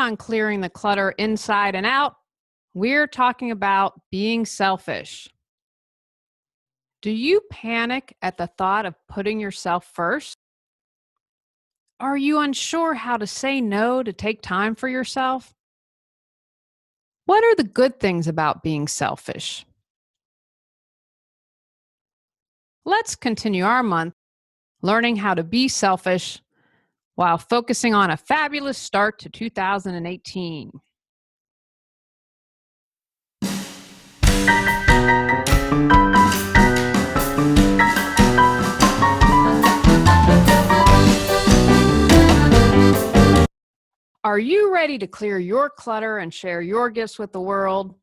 on Clearing the Clutter Inside and Out, we're talking about being selfish. Do you panic at the thought of putting yourself first? Are you unsure how to say no to take time for yourself? What are the good things about being selfish? Let's continue our month learning how to be selfish while focusing on a fabulous start to 2018. Are you ready to clear your clutter and share your gifts with the world?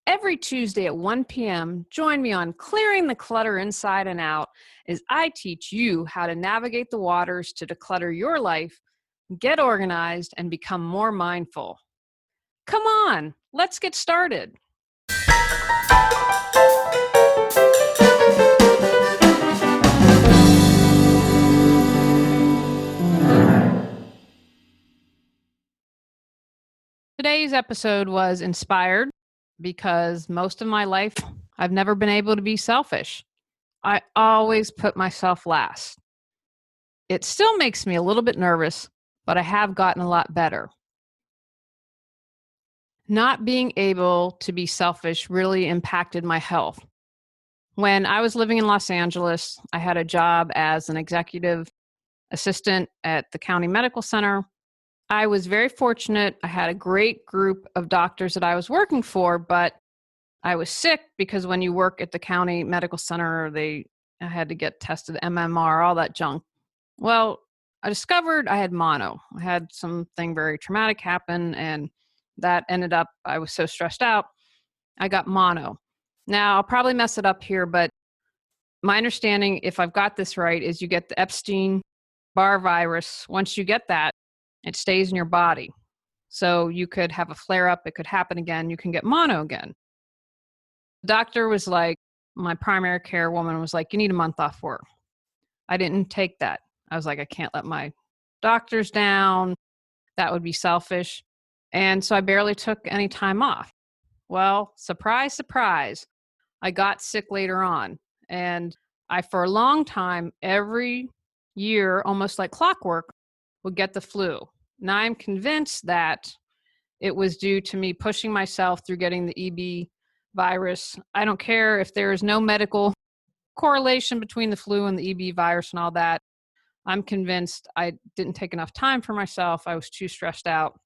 Every Tuesday at 1 p.m., join me on Clearing the Clutter Inside and Out as I teach you how to navigate the waters to declutter your life, get organized, and become more mindful. Come on, let's get started. Today's episode was inspired because most of my life, I've never been able to be selfish. I always put myself last. It still makes me a little bit nervous, but I have gotten a lot better. Not being able to be selfish really impacted my health. When I was living in Los Angeles, I had a job as an executive assistant at the county medical center. I was very fortunate. I had a great group of doctors that I was working for, but I was sick because when you work at the county medical center, I had to get tested, MMR, all that junk. Well, I discovered I had mono. I had something very traumatic happen, and that ended up, I was so stressed out, I got mono. Now, I'll probably mess it up here, but my understanding, if I've got this right, is you get the Epstein-Barr virus. Once you get that, it stays in your body. So you could have a flare-up, it could happen again, you can get mono again. The doctor was like, my primary care woman was like, you need a month off work. I didn't take that. I was like, I can't let my doctors down. That would be selfish. And so I barely took any time off. Well, surprise, surprise, I got sick later on. And I, for a long time, every year, almost like clockwork, would get the flu. Now I'm convinced that it was due to me pushing myself through getting the EB virus. I don't care if there is no medical correlation between the flu and the EB virus and all that. I'm convinced I didn't take enough time for myself. I was too stressed out.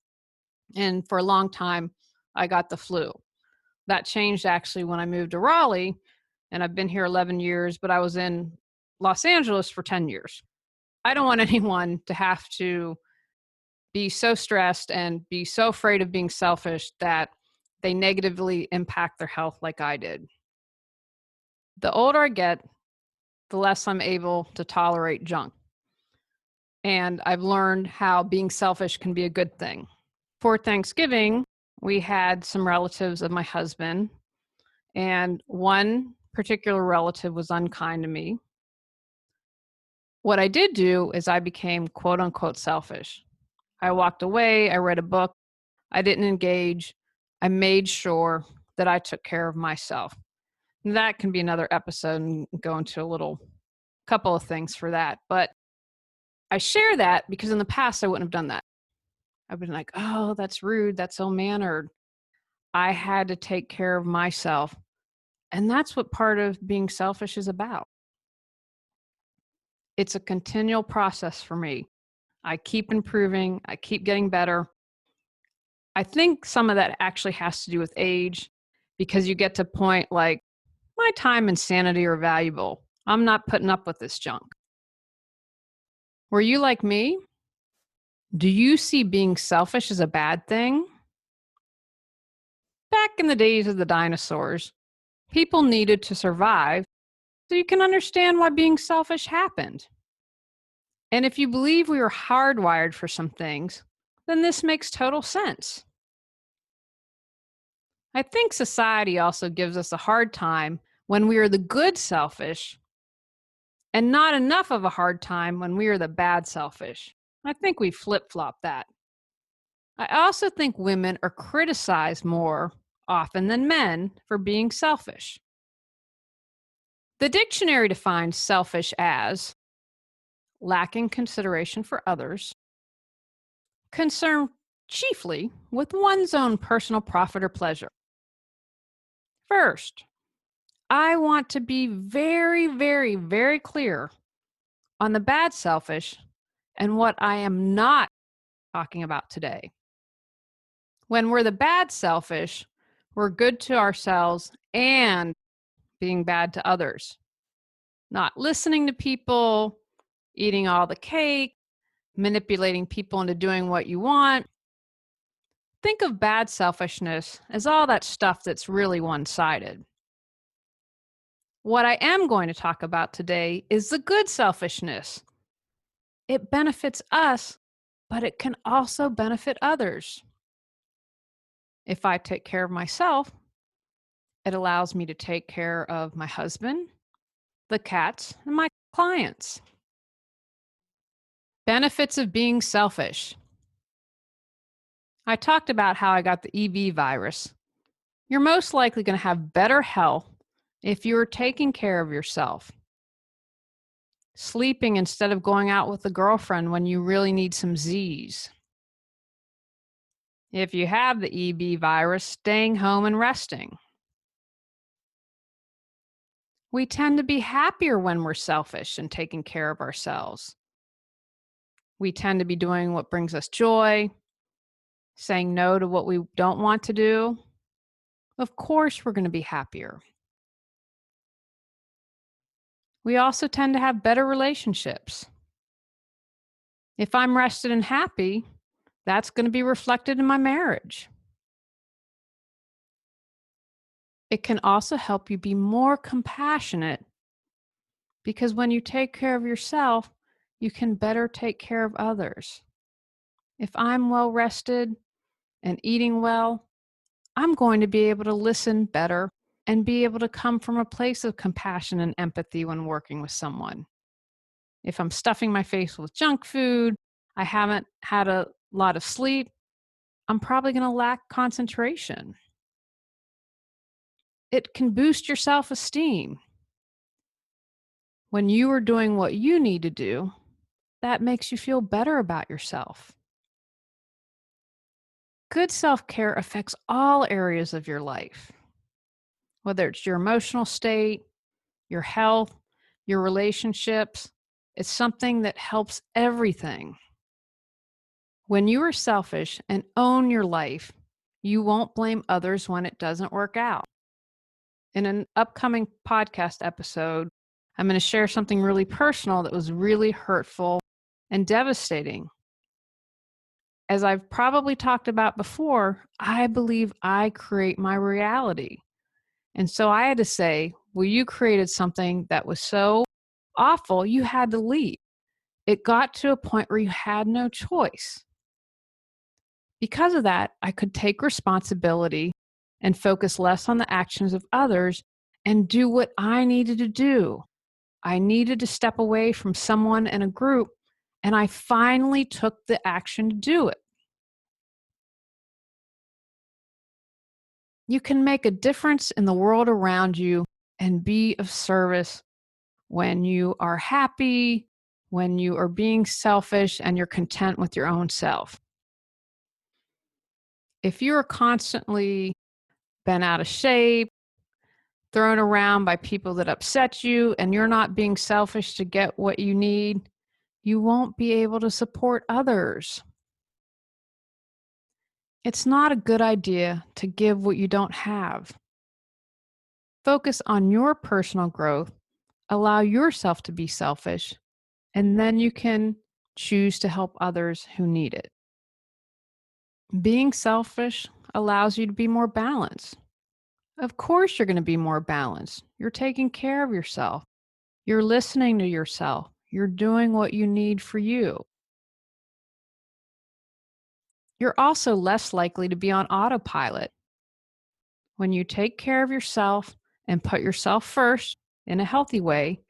And for a long time, I got the flu. That changed actually when I moved to Raleigh, and I've been here 11 years, but I was in Los Angeles for 10 years. I don't want anyone to have to be so stressed and be so afraid of being selfish that they negatively impact their health like I did. The older I get, the less I'm able to tolerate junk. And I've learned how being selfish can be a good thing. For Thanksgiving, we had some relatives of my husband, and one particular relative was unkind to me. What I did do is I became quote unquote selfish. I walked away, I read a book, I didn't engage, I made sure that I took care of myself. And that can be another episode and go into a couple of things for that. But I share that because in the past I wouldn't have done that. I've been like, oh, that's rude, that's ill-mannered. I had to take care of myself. And that's what part of being selfish is about. It's a continual process for me. I keep improving. I keep getting better. I think some of that actually has to do with age, because you get to a point like, my time and sanity are valuable. I'm not putting up with this junk. Were you like me? Do you see being selfish as a bad thing? Back in the days of the dinosaurs, people needed to survive, so you can understand why being selfish happened. And if you believe we were hardwired for some things, then this makes total sense. I think society also gives us a hard time when we are the good selfish, and not enough of a hard time when we are the bad selfish. I think we flip-flop that. I also think women are criticized more often than men for being selfish. The dictionary defines selfish as lacking consideration for others, concerned chiefly with one's own personal profit or pleasure. First, I want to be very, very, very clear on the bad selfish and what I am not talking about today. When we're the bad selfish, we're good to ourselves and being bad to others, not listening to people, eating all the cake, manipulating people into doing what you want. Think of bad selfishness as all that stuff that's really one sided. What I am going to talk about today is the good selfishness. It benefits us, but it can also benefit others. If I take care of myself, it allows me to take care of my husband, the cats, and my clients. Benefits of being selfish. I talked about how I got the EB virus. You're most likely going to have better health if you're taking care of yourself. Sleeping instead of going out with a girlfriend when you really need some Z's. If you have the EB virus, staying home and resting. We tend to be happier when we're selfish and taking care of ourselves. We tend to be doing what brings us joy, saying no to what we don't want to do. Of course, we're going to be happier. We also tend to have better relationships. If I'm rested and happy, that's going to be reflected in my marriage. It can also help you be more compassionate because when you take care of yourself, you can better take care of others. If I'm well rested and eating well, I'm going to be able to listen better and be able to come from a place of compassion and empathy when working with someone. If I'm stuffing my face with junk food, I haven't had a lot of sleep, I'm probably going to lack concentration. It can boost your self-esteem. When you are doing what you need to do, that makes you feel better about yourself. Good self-care affects all areas of your life, whether it's your emotional state, your health, your relationships. It's something that helps everything. When you are selfish and own your life, you won't blame others when it doesn't work out. In an upcoming podcast episode, I'm going to share something really personal that was really hurtful and devastating. As I've probably talked about before, I believe I create my reality. And so I had to say, well, you created something that was so awful, you had to leave. It got to a point where you had no choice. Because of that, I could take responsibility and focus less on the actions of others and do what I needed to do. I needed to step away from someone in a group, and I finally took the action to do it. You can make a difference in the world around you and be of service when you are happy, when you are being selfish, and you're content with your own self. If you're constantly been out of shape, thrown around by people that upset you, and you're not being selfish to get what you need, you won't be able to support others. It's not a good idea to give what you don't have. Focus on your personal growth, allow yourself to be selfish, and then you can choose to help others who need it. Being selfish allows you to be more balanced. Of course, you're going to be more balanced. You're taking care of yourself. You're listening to yourself. You're doing what you need for you. You're also less likely to be on autopilot. When you take care of yourself and put yourself first in a healthy way,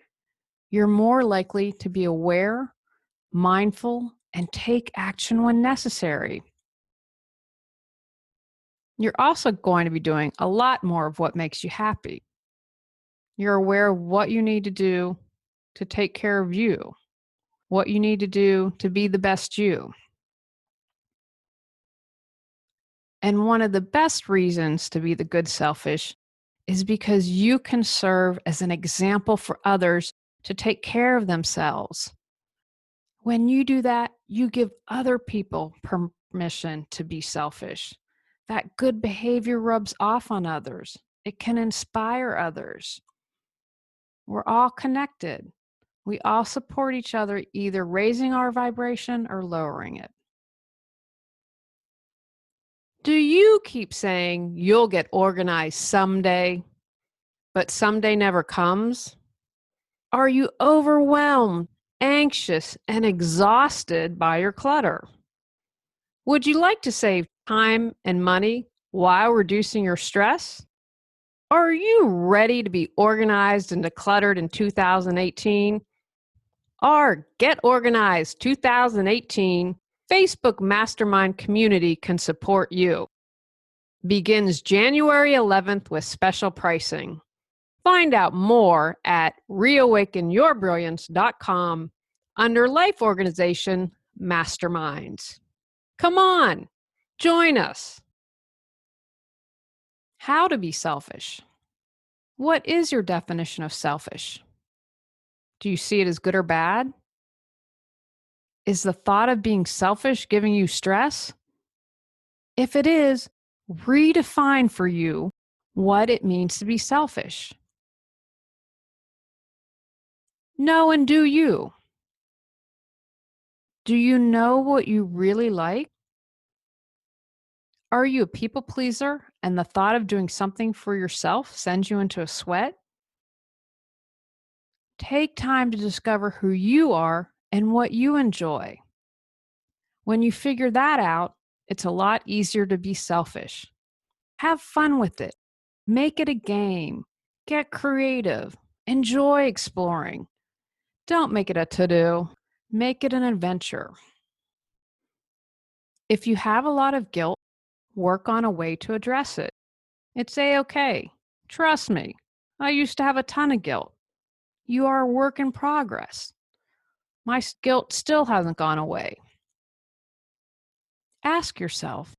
you're more likely to be aware, mindful, and take action when necessary. You're also going to be doing a lot more of what makes you happy. You're aware of what you need to do to take care of you, what you need to do to be the best you. And one of the best reasons to be the good selfish is because you can serve as an example for others to take care of themselves. When you do that, you give other people permission to be selfish. That good behavior rubs off on others. It can inspire others. We're all connected. We all support each other, either raising our vibration or lowering it. Do you keep saying you'll get organized someday, but someday never comes? Are you overwhelmed, anxious, and exhausted by your clutter? Would you like to save time and money while reducing your stress? Are you ready to be organized and decluttered in 2018? Our Get Organized 2018 Facebook Mastermind community can support you. Begins January 11th with special pricing. Find out more at reawakenyourbrilliance.com under Life Organization Masterminds. Come on, join us. How to be selfish. What is your definition of selfish? Do you see it as good or bad? Is the thought of being selfish giving you stress? If it is, redefine for you what it means to be selfish. Know and do you. Do you know what you really like? Are you a people pleaser and the thought of doing something for yourself sends you into a sweat? Take time to discover who you are and what you enjoy. When you figure that out, it's a lot easier to be selfish. Have fun with it. Make it a game. Get creative. Enjoy exploring. Don't make it a to-do. Make it an adventure. If you have a lot of guilt, work on a way to address it. It's a-okay. Trust me, I used to have a ton of guilt. You are a work in progress. My guilt still hasn't gone away. Ask yourself,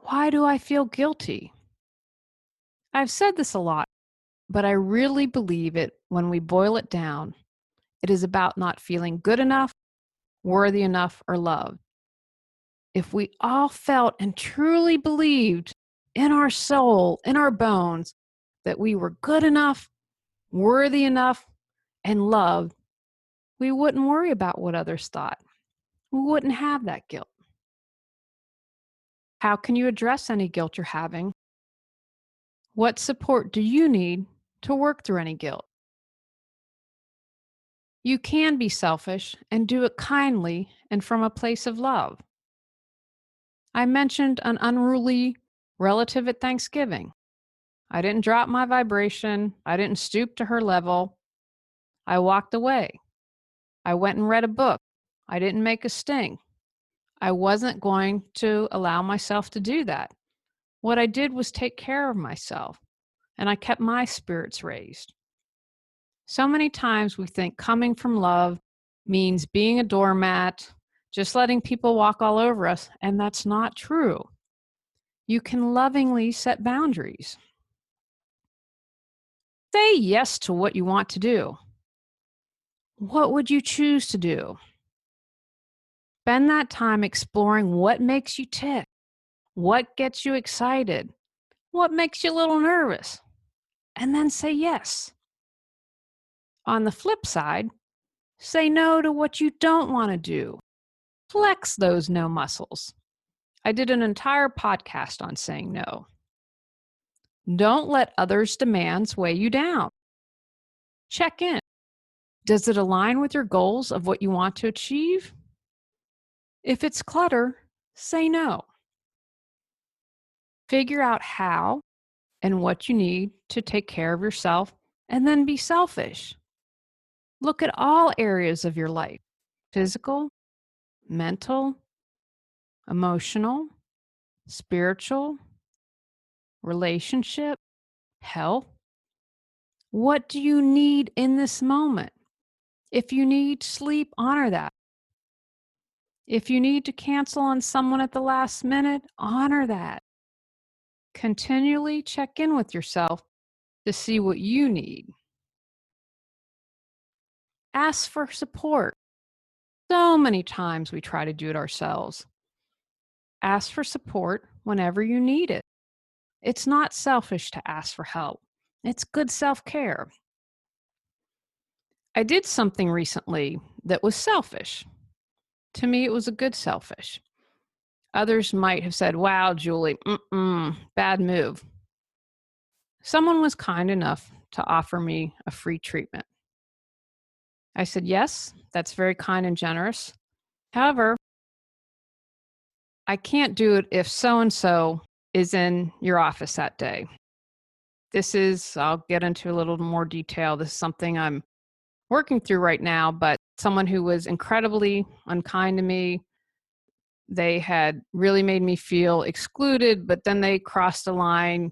why do I feel guilty? I've said this a lot, but I really believe it when we boil it down. It is about not feeling good enough, worthy enough, or loved. If we all felt and truly believed in our soul, in our bones, that we were good enough, worthy enough, and loved, we wouldn't worry about what others thought. We wouldn't have that guilt. How can you address any guilt you're having? What support do you need to work through any guilt? You can be selfish and do it kindly and from a place of love. I mentioned an unruly relative at Thanksgiving. I didn't drop my vibration. I didn't stoop to her level. I walked away. I went and read a book. I didn't make a sting. I wasn't going to allow myself to do that. What I did was take care of myself, and I kept my spirits raised. So many times we think coming from love means being a doormat, just letting people walk all over us, and that's not true. You can lovingly set boundaries. Say yes to what you want to do. What would you choose to do? Spend that time exploring what makes you tick, what gets you excited, what makes you a little nervous, and then say yes. On the flip side, say no to what you don't want to do. Flex those no muscles. I did an entire podcast on saying no. Don't let others' demands weigh you down. Check in. Does it align with your goals of what you want to achieve? If it's clutter, say no. Figure out how and what you need to take care of yourself, and then be selfish. Look at all areas of your life: physical, mental, emotional, spiritual, relationship, health? What do you need in this moment? If you need sleep, honor that. If you need to cancel on someone at the last minute, honor that. Continually check in with yourself to see what you need. Ask for support. So many times we try to do it ourselves. Ask for support whenever you need it. It's not selfish to ask for help. It's good self-care. I did something recently that was selfish. To me, it was a good selfish. Others might have said, wow, Julie, bad move. Someone was kind enough to offer me a free treatment. I said, yes, that's very kind and generous. However, I can't do it if so-and-so is in your office that day. I'll get into a little more detail. This is something I'm working through right now, but someone who was incredibly unkind to me. They had really made me feel excluded, but then they crossed the line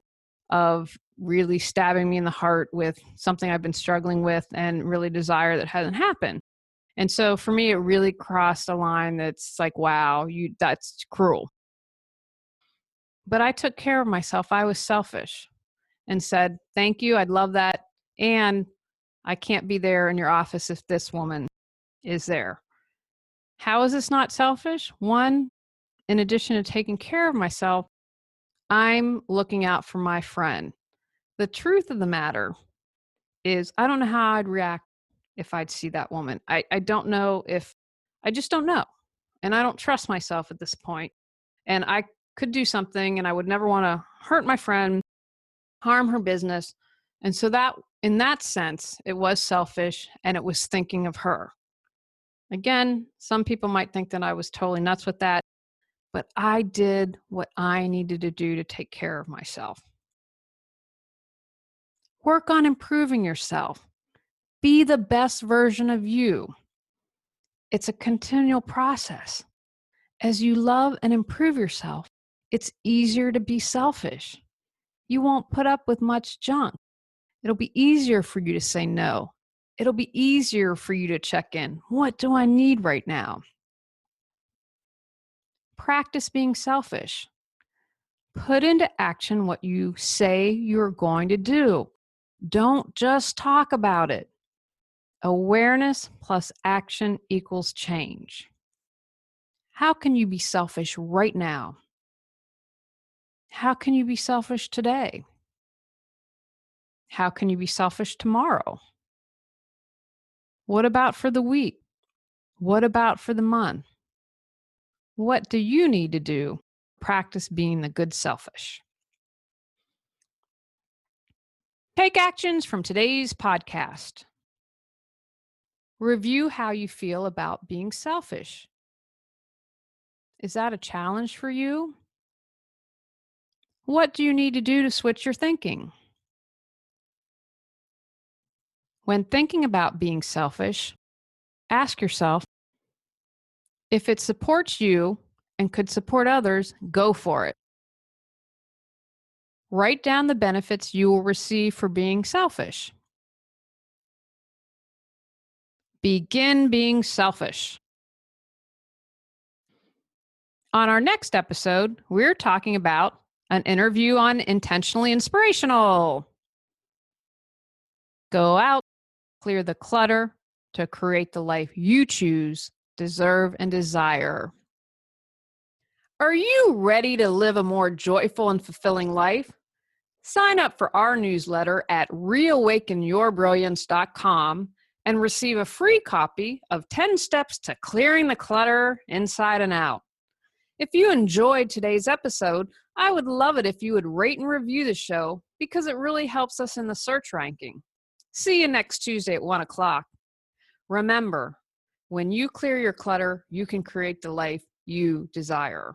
of really stabbing me in the heart with something I've been struggling with and really desire that hasn't happened. And so for me, it really crossed a line that's like, wow, that's cruel. But I took care of myself. I was selfish and said, thank you. I'd love that. And I can't be there in your office if this woman is there. How is this not selfish? One, in addition to taking care of myself, I'm looking out for my friend. The truth of the matter is, I don't know how I'd react if I'd see that woman. I just don't know. And I don't trust myself at this point. And I could do something and I would never want to hurt my friend, harm her business. And so that, in that sense, it was selfish and it was thinking of her. Again, some people might think that I was totally nuts with that, but I did what I needed to do to take care of myself. Work on improving yourself. Be the best version of you. It's a continual process. As you love and improve yourself, it's easier to be selfish. You won't put up with much junk. It'll be easier for you to say no. It'll be easier for you to check in. What do I need right now? Practice being selfish. Put into action what you say you're going to do. Don't just talk about it. Awareness plus action equals change. How can you be selfish right now? How can you be selfish today? How can you be selfish tomorrow? What about for the week? What about for the month? What do you need to do? Practice being the good selfish. Take actions from today's podcast. Review how you feel about being selfish. Is that a challenge for you? What do you need to do to switch your thinking? When thinking about being selfish, ask yourself, if it supports you and could support others, go for it. Write down the benefits you will receive for being selfish. Begin being selfish. On our next episode, we're talking about an interview on intentionally inspirational. Go out, clear the clutter to create the life you choose, deserve, and desire. Are you ready to live a more joyful and fulfilling life? Sign up for our newsletter at reawakenyourbrilliance.com and receive a free copy of 10 Steps to Clearing the Clutter Inside and Out. If you enjoyed today's episode, I would love it if you would rate and review the show because it really helps us in the search ranking. See you next Tuesday at 1 o'clock. Remember, when you clear your clutter, you can create the life you desire.